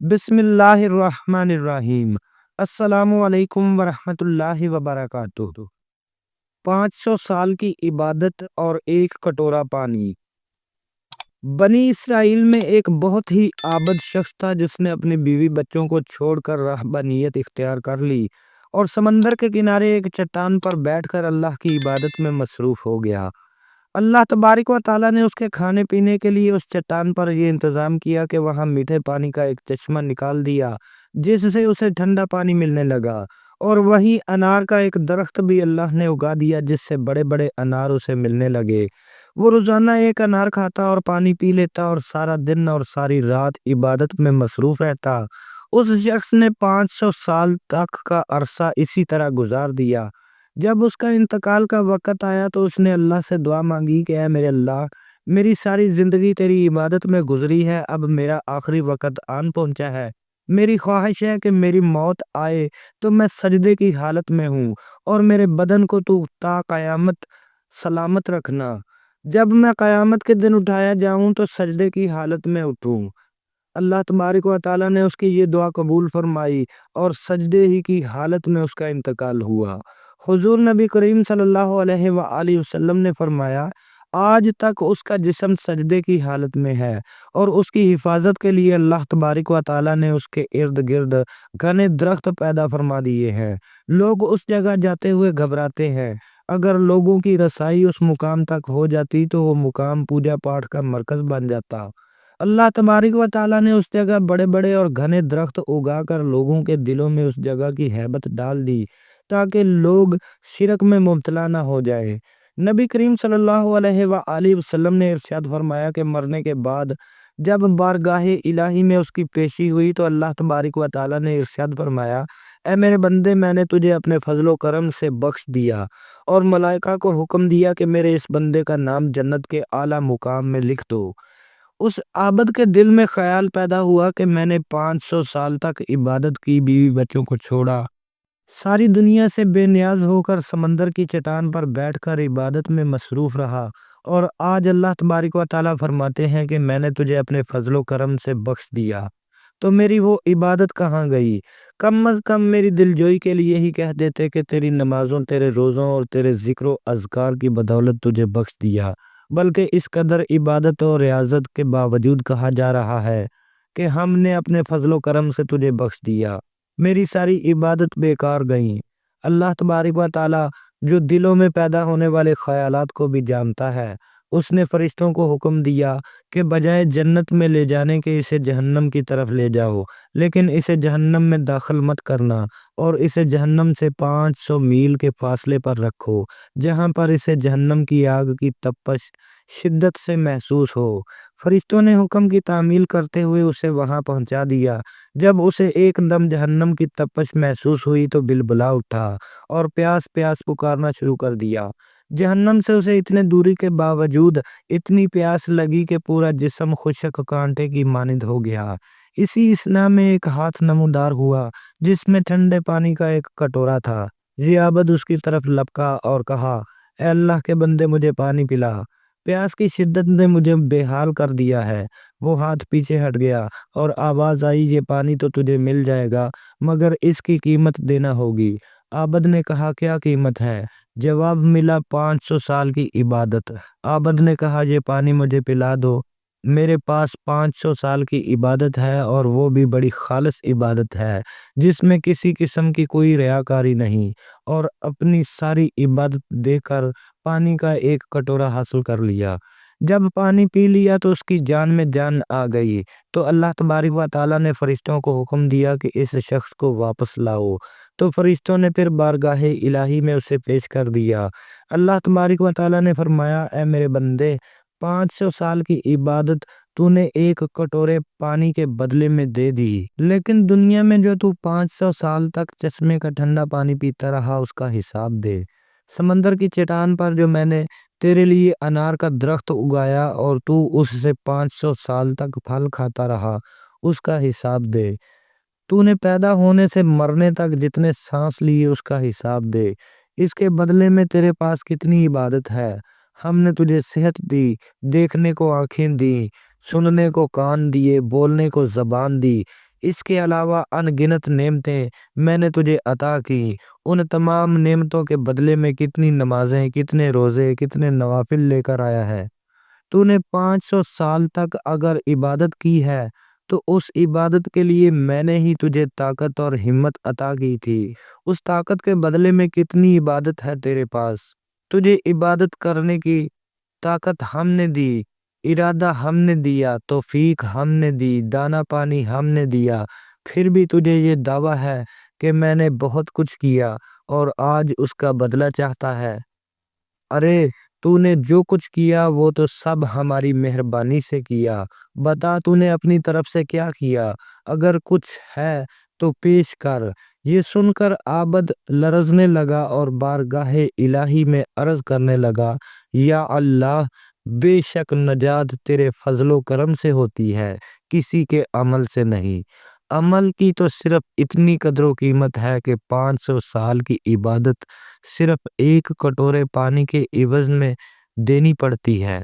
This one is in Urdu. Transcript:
بسم اللہ الرحمن الرحیم۔ السلام علیکم ورحمۃ اللہ وبرکاتہ۔ 500 سال کی عبادت اور ایک کٹورا پانی۔ بنی اسرائیل میں ایک بہت ہی عابد شخص تھا جس نے اپنی بیوی بچوں کو چھوڑ کر رہبانیت اختیار کر لی اور سمندر کے کنارے ایک چٹان پر بیٹھ کر اللہ کی عبادت میں مصروف ہو گیا۔ اللہ تبارک و تعالیٰ نے اس کے کھانے پینے کے لیے اس چٹان پر یہ انتظام کیا کہ وہاں میٹھے پانی کا ایک چشمہ نکال دیا جس سے اسے ٹھنڈا پانی ملنے لگا، اور وہیں انار کا ایک درخت بھی اللہ نے اگا دیا جس سے بڑے بڑے انار اسے ملنے لگے۔ وہ روزانہ ایک انار کھاتا اور پانی پی لیتا اور سارا دن اور ساری رات عبادت میں مصروف رہتا۔ اس شخص نے 500 سال تک کا عرصہ اسی طرح گزار دیا۔ جب اس کا انتقال کا وقت آیا تو اس نے اللہ سے دعا مانگی کہ اے میرے اللہ، میری ساری زندگی تیری عبادت میں گزری ہے، اب میرا آخری وقت آن پہنچا ہے۔ میری خواہش ہے کہ میری موت آئے تو میں سجدے کی حالت میں ہوں اور میرے بدن کو تو تا قیامت سلامت رکھنا۔ جب میں قیامت کے دن اٹھایا جاؤں تو سجدے کی حالت میں اٹھوں۔ اللہ تبارک و تعالیٰ نے اس کی یہ دعا قبول فرمائی اور سجدے ہی کی حالت میں اس کا انتقال ہوا۔ حضور نبی کریم صلی اللہ علیہ وآلہ وسلم نے فرمایا، آج تک اس کا جسم سجدے کی حالت میں ہے اور اس کی حفاظت کے لیے اللہ تبارک و تعالیٰ نے اس کے ارد گرد گھنے درخت پیدا فرما دیے ہیں۔ لوگ اس جگہ جاتے ہوئے گھبراتے ہیں۔ اگر لوگوں کی رسائی اس مقام تک ہو جاتی تو وہ مقام پوجا پاٹ کا مرکز بن جاتا۔ اللہ تبارک و تعالیٰ نے اس جگہ بڑے بڑے اور گھنے درخت اگا کر لوگوں کے دلوں میں اس جگہ کی ہیبت ڈال دی تاکہ لوگ شرک میں مبتلا نہ ہو جائے۔ نبی کریم صلی اللہ علیہ وآلہ وسلم نے ارشاد فرمایا کہ مرنے کے بعد جب بارگاہ الہی میں اس کی پیشی ہوئی تو اللہ تبارک و تعالیٰ نے ارشاد فرمایا، اے میرے بندے، میں نے تجھے اپنے فضل و کرم سے بخش دیا، اور ملائکہ کو حکم دیا کہ میرے اس بندے کا نام جنت کے اعلیٰ مقام میں لکھ دو۔ اس عابد کے دل میں خیال پیدا ہوا کہ میں نے 500 سال تک عبادت کی، بیوی بچوں کو چھوڑا، ساری دنیا سے بے نیاز ہو کر سمندر کی چٹان پر بیٹھ کر عبادت میں مصروف رہا، اور آج اللہ تبارک و تعالیٰ فرماتے ہیں کہ میں نے تجھے اپنے فضل و کرم سے بخش دیا، تو میری وہ عبادت کہاں گئی؟ کم از کم میری دلجوئی کے لیے ہی کہہ دیتے کہ تیری نمازوں، تیرے روزوں اور تیرے ذکر و اذکار کی بدولت تجھے بخش دیا، بلکہ اس قدر عبادت اور ریاضت کے باوجود کہا جا رہا ہے کہ ہم نے اپنے فضل و کرم سے تجھے بخش دیا، میری ساری عبادت بیکار گئیں۔ اللہ تبارک و تعالیٰ جو دلوں میں پیدا ہونے والے خیالات کو بھی جانتا ہے، اس نے فرشتوں کو حکم دیا کہ بجائے جنت میں لے جانے کے اسے جہنم کی طرف لے جاؤ، لیکن اسے جہنم میں داخل مت کرنا، اور اسے جہنم سے 500 میل کے فاصلے پر رکھو جہاں پر اسے جہنم کی آگ کی تپش شدت سے محسوس ہو۔ فرشتوں نے حکم کی تعمیل کرتے ہوئے اسے وہاں پہنچا دیا۔ جب اسے ایک دم جہنم کی تپش محسوس ہوئی تو بلبلا اٹھا اور پیاس پیاس پکارنا شروع کر دیا۔ جہنم سے اسے اتنے دوری کے باوجود اتنی پیاس لگی کہ پورا جسم خشک کانٹے کی مانند ہو گیا۔ اسی اثنا میں ایک ہاتھ نمودار ہوا جس میں ٹھنڈے پانی کا ایک کٹورا تھا۔ یہ عابد اس کی طرف لپکا اور کہا، اے اللہ کے بندے، مجھے پانی پلا، پیاس کی شدت نے مجھے بے حال کر دیا ہے۔ وہ ہاتھ پیچھے ہٹ گیا اور آواز آئی، یہ پانی تو تجھے مل جائے گا مگر اس کی قیمت دینا ہوگی۔ عابد نے کہا، کیا قیمت ہے؟ جواب ملا، 500 سال کی عبادت۔ عابد نے کہا، یہ پانی مجھے پلا دو، میرے پاس 500 سال کی عبادت ہے، اور وہ بھی بڑی خالص عبادت ہے جس میں کسی قسم کی کوئی ریاکاری نہیں، اور اپنی ساری عبادت دے کر پانی کا ایک کٹورا حاصل کر لیا۔ جب پانی پی لیا تو اس کی جان میں جان آ گئی، تو اللہ تبارک و تعالیٰ نے فرشتوں کو حکم دیا کہ اس شخص کو واپس لاؤ، تو فرشتوں نے پھر بارگاہ الہی میں اسے پیش کر دیا۔ اللہ تبارک و تعالیٰ نے فرمایا، اے میرے بندے، 500 سال کی عبادت تو نے ایک کٹورے پانی کے بدلے میں دے دی، لیکن دنیا میں جو تو 500 سال تک چشمے کا ٹھنڈا پانی پیتا رہا اس کا حساب دے۔ سمندر کی چٹان پر جو میں نے تیرے لیے انار کا درخت اگایا اور تو اس سے 500 سال تک پھل کھاتا رہا، اس کا حساب دے۔ تو نے پیدا ہونے سے مرنے تک جتنے سانس لیے اس کا حساب دے۔ اس کے بدلے میں تیرے پاس کتنی عبادت ہے۔ ہم نے تجھے صحت دی، دیکھنے کو آنکھیں دی، سننے کو کان دیے، بولنے کو زبان دی، اس کے علاوہ ان گنت نعمتیں میں نے تجھے عطا کی۔ ان تمام نعمتوں کے بدلے میں کتنی نمازیں، کتنے روزے، کتنے نوافل لے کر آیا ہے۔ تو نے 500 سال تک اگر عبادت کی ہے تو اس عبادت کے لیے میں نے ہی تجھے طاقت اور ہمت عطا کی تھی۔ اس طاقت کے بدلے میں کتنی عبادت ہے تیرے پاس۔ تجھے عبادت کرنے کی طاقت ہم نے دی، ارادہ ہم نے دیا، توفیق ہم نے دی، دانا پانی ہم نے دیا، پھر بھی تجھے یہ دعویٰ ہے کہ میں نے بہت کچھ کیا اور آج اس کا بدلہ چاہتا ہے۔ ارے تو نے جو کچھ کیا وہ تو سب ہماری مہربانی سے کیا۔ بتا تو نے اپنی طرف سے کیا کیا؟ اگر کچھ ہے تو پیش کر۔ یہ سن کر عابد لرزنے لگا اور بارگاہ الہی میں عرض کرنے لگا، یا اللہ، بے شک نجات تیرے فضل و کرم سے ہوتی ہے، کسی کے عمل سے نہیں۔ عمل کی تو صرف اتنی قدر و قیمت ہے کہ 500 سال کی عبادت صرف ایک کٹورے پانی کے عوض میں دینی پڑتی ہے۔